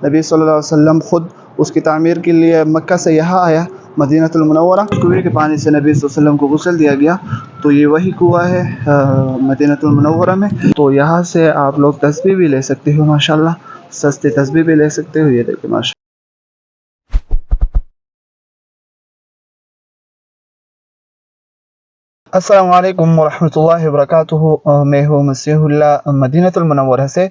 नबी सल्लल्लाहु अलैहि वसल्लम ख़ुद उसकी तामीर के लिए मक्का से यहाँ आया मदीनतुल मुनव्वरा। कुएं के पानी से नबी सल्लल्लाहु अलैहि वसल्लम को गुस्ल दिया गया। तो ये वही कुआं है मदीनतुल मुनव्वरा में। तो यहाँ से आप लोग तस्बीह भी ले सकते हो माशाल्लाह, सस्ती तस्बीह भी ले सकते हो। ये देखिए माशा। अस्सलामु अलैकुम वरहमतुल्लाहि वबरकातुहू। मैं हूँ मसीहुल्लाह मदीनतुल मुनव्वरा से।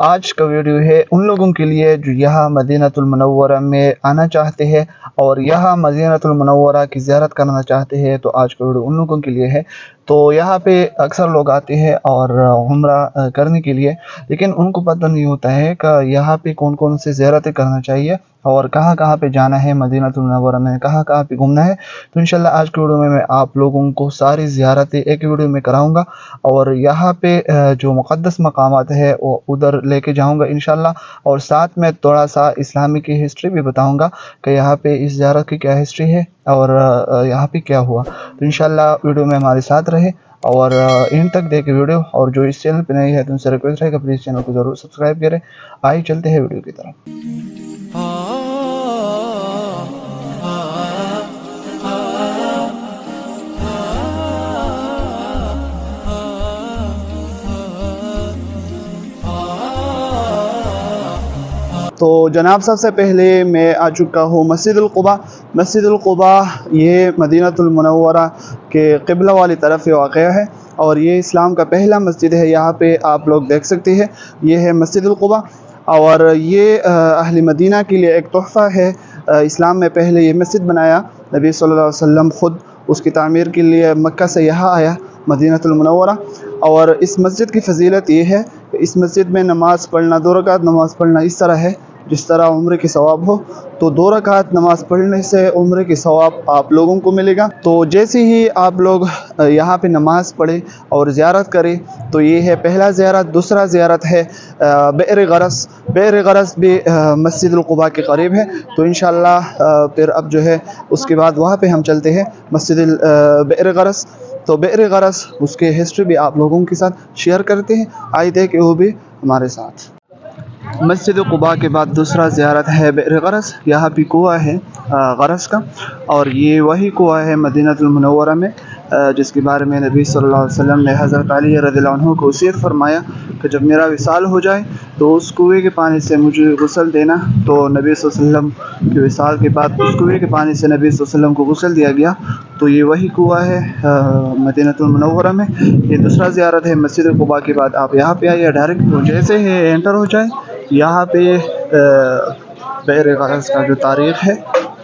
आज का वीडियो है उन लोगों के लिए जो यहाँ मदीनतुल मुनव्वरा में आना चाहते हैं और यहाँ मदीनतुल मुनव्वरा की ज़ियारत करना चाहते हैं। तो आज का वीडियो उन लोगों के लिए है। तो यहाँ पे अक्सर लोग आते हैं और उम्रा करने के लिए, लेकिन उनको पता नहीं होता है कि यहाँ पे कौन कौन से ज़ियारतें करना चाहिए और कहाँ कहाँ पे जाना है, मदीनतुल मुनव्वरा में कहाँ कहाँ पे घूमना है। तो इंशाल्लाह आज के वीडियो में मैं आप लोगों को सारी ज़ियारतें एक वीडियो में कराऊंगा और यहाँ पे जो मुक़द्दस मकामात है वो उधर लेके जाऊंगा इंशाल्लाह। और साथ में थोड़ा सा इस्लामी की हिस्ट्री भी बताऊंगा कि यहाँ पे इस ज़ियारत की क्या हिस्ट्री है और यहाँ पे क्या हुआ। तो इंशाल्लाह वीडियो में हमारे साथ रहे और इन तक देखे वीडियो। और जो इस चैनल पे नहीं है तो उनसे रिक्वेस्ट रहेगा प्लीज़ चैनल को ज़रूर सब्सक्राइब करें। आइए चलते हैं वीडियो की तरफ। तो जनाब सबसे पहले मैं आ चुका हूँ मस्जिदुल क़ुबा। मस्जिदुल क़ुबा ये मदीनतुल मुनव्वरा के क़िबला वाली तरफ वाक़या है और ये इस्लाम का पहला मस्जिद है। यहाँ पे आप लोग देख सकते हैं, ये है मस्जिदुल क़ुबा और ये अहले मदीना के लिए एक तोहफ़ा है। इस्लाम में पहले ये मस्जिद बनाया नबी सल्लल्लाहु अलैहि वसल्लम ख़ुद उसकी तामीर के लिए मक्का से यहाँ आया मदीनतुल मुनव्वरा। और इस मस्जिद की फ़जीलत ये है कि इस मस्जिद में नमाज़ पढ़ना, 2 रकात नमाज़ पढ़ना इस तरह है जिस तरह उम्र की सवाब हो। तो 2 रकात नमाज़ पढ़ने से उम्र की सवाब आप लोगों को मिलेगा। तो जैसे ही आप लोग यहाँ पे नमाज़ पढ़ें और ज़ियारत करें तो ये है पहला ज़ियारत। दूसरा ज़ियारत है बि'r गरस। बि'r गरस भी मस्जिदुल क़ुबा के करीब है। तो इंशाअल्लाह फिर अब जो है उसके बाद वहाँ पे हम चलते हैं मस्जिद बि'r गरस। तो बि'r गरस उसके हिस्ट्री भी आप लोगों के साथ शेयर करते हैं। आइए देखें वो भी हमारे साथ। मस्जिद क़ुबा के बाद दूसरा ज़ियारत है बि'r गरस। यहाँ भी कुआं है गरस का और ये वही कुआं है मदीनतुल मुनव्वरा में जिसके बारे में नबी सल्लल्लाहु अलैहि वसल्लम ने हज़रत अली रज़ियल्लाहु अन्हु को वसीयत फरमाया कि जब मेरा विसाल हो जाए तो उस कुएं के पानी से मुझे गुस्ल देना। तो नबी सल्लल्लाहु अलैहि वसल्लम के विसाल के बाद उस कुएं के पानी से नबी सल्लल्लाहु अलैहि वसल्लम को गुस्ल दिया गया। तो ये वही कुआं है मदीनतुल मुनव्वरा में। ये दूसरा ज़ियारत है मस्जिद क़ुबा के बाद आप यहाँ पे आइए डायरेक्ट। तो जैसे ही एंटर हो जाए यहाँ पे बि'r गरस का जो तारीख़ है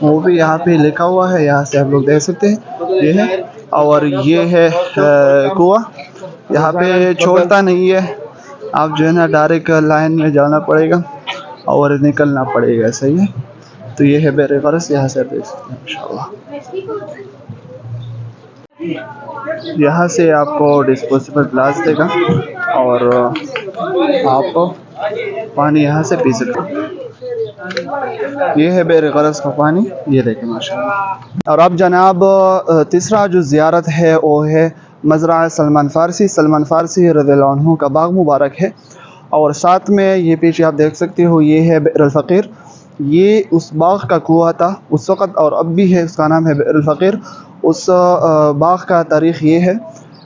वो भी यहाँ पे लिखा हुआ है। यहाँ से आप लोग देख सकते हैं ये है और ये है कुआं। यहाँ पे छोड़ता नहीं है, आप जो है ना डायरेक्ट लाइन में जाना पड़ेगा और निकलना पड़ेगा। सही है। तो ये है बि'r गरस, यहाँ से आप देख सकते हैं इंशाअल्लाह। यहाँ से आपको डिस्पोजेबल ग्लास देगा और आप पानी यहाँ से पी सकते हैं। ये है बि'r गरस का पानी, ये देखें माशाअल्लाह। और अब जनाब तीसरा जो ज़ियारत है वो है मज़रा सलमान फ़ारसी। सलमान फ़ारसी रज़ियल्लाहु अन्हु का बाग मुबारक है और साथ में ये पीछे आप देख सकते हो ये है बि'r फ़क़ीर। ये उस बाग का कुआं था उस वक़्त और अब भी है, उसका नाम है बि'r फ़क़ीर। उस बाग का तारीख़ ये है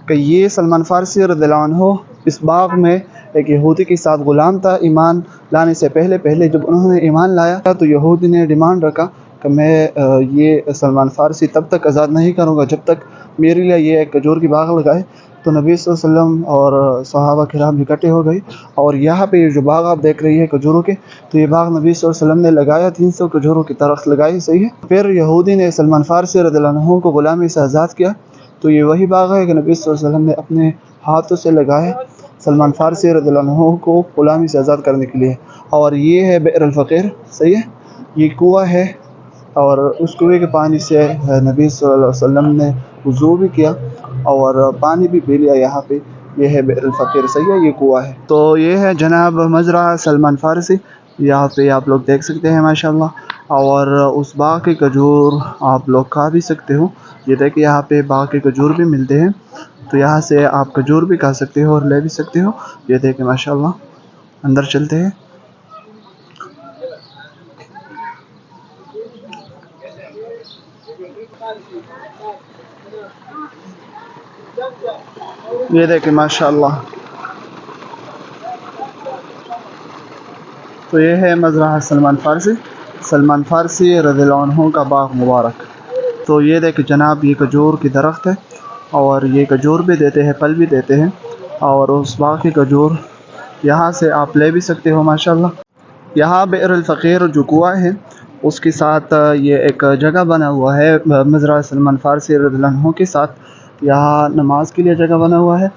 कि ये सलमान फ़ारसी रज़ियल्लाहु अन्हु इस बाग में एक यहूदी के साथ ग़ुलाम था। ईमान लाने से पहले जब उन्होंने ईमान लाया तो यहूदी ने डिमांड रखा कि मैं ये सलमान फ़ारसी तब तक आज़ाद नहीं करूँगा जब तक मेरे लिए ये एक खजूर की बाग लगाए। तो नबी सल्लल्लाहु अलैहि वसल्लम और सहाबा किराम इकट्ठे हो गए और यहाँ पे जो बाग आप देख रही है खजूरों के, तो ये बाग नबी सल्लल्लाहु अलैहि वसल्लम ने लगाया। 300 खजूरों की दरख्त लगाई। सही है। फिर यहूदी ने सलमान फ़ारसी रज़ियल्लाहु अन्हु को ग़ुलामी से आज़ाद किया। तो ये वही बाग है कि नबी सल्लल्लाहु अलैहि वसल्लम ने अपने हाथों से लगाया सलमान फ़ारसी रज़ियल्लाहु अन्हु को ग़ुलामी से आज़ाद करने के लिए। और ये है बि'r फ़क़ीर। सही है। ये कुआं है और उस कुएं के पानी से नबी सल्लल्लाहु अलैहि वसल्लम ने वज़ू भी किया और पानी भी पी लिया यहाँ पे। ये है बि'r फ़क़ीर। सही है। ये कुआं है। तो ये है जनाब मज़रा सलमान फ़ारसी, यहाँ पे आप लोग देख सकते हैं माशाअल्लाह। और उस बाग के खजूर आप लोग खा भी सकते हो। ये देखिए यहाँ पे बाग के खजूर भी मिलते हैं, तो यहाँ से आप खजूर भी खा सकते हो और ले भी सकते हो। ये देखिए माशाअल्लाह। अंदर चलते हैं। یہ دیکھیں ماشاءاللہ. تو یہ ہے مزرعہ سلمان فارسی رضی اللہ عنہ کا باغ مبارک. تو یہ دیکھ جناب یہ کھجور کی درخت ہے اور یہ کھجور بھی دیتے ہیں پھل بھی دیتے ہیں. اور اس باغ کی کھجور یہاں سے آپ لے بھی سکتے ہو ماشاءاللہ. یہاں بئر الفقیر جو کنواں ہے اس کے ساتھ یہ ایک جگہ بنا ہوا ہے مزرعہ سلمان فارسی رضی اللہ عنہ کے ساتھ. یہاں نماز کے لیے جگہ بنا ہوا ہے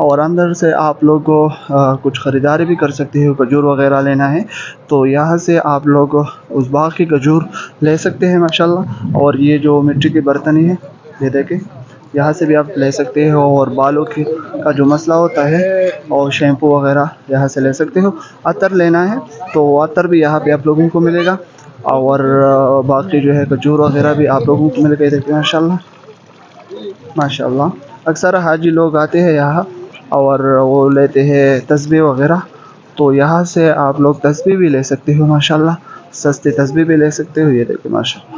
اور اندر سے آپ لوگ کچھ خریداری بھی کر سکتے ہو. کھجور وغیرہ لینا ہے تو یہاں سے آپ لوگ اس باغ کی کھجور لے سکتے ہیں ماشاءاللہ. اور یہ جو مٹی کے برتن ہیں یہ دیکھیں یہاں سے بھی آپ لے سکتے ہو. اور بالوں کا جو مسئلہ ہوتا ہے اور شیمپو وغیرہ یہاں سے لے سکتے ہو. عطر لینا ہے تو عطر بھی یہاں پہ آپ لوگوں کو ملے گا. اور باقی جو ہے کھجور وغیرہ بھی آپ لوگوں کو ملے گا. دیکھیں ماشاءاللہ اکثر حاجی لوگ آتے ہیں یہاں اور وہ لیتے ہیں تسبیح وغیرہ. تو یہاں سے آپ لوگ تسبیح بھی لے سکتے ہو ماشاءاللہ. سستی تسبیح بھی لے سکتے ہو. یہ دیکھیں ماشاءاللہ.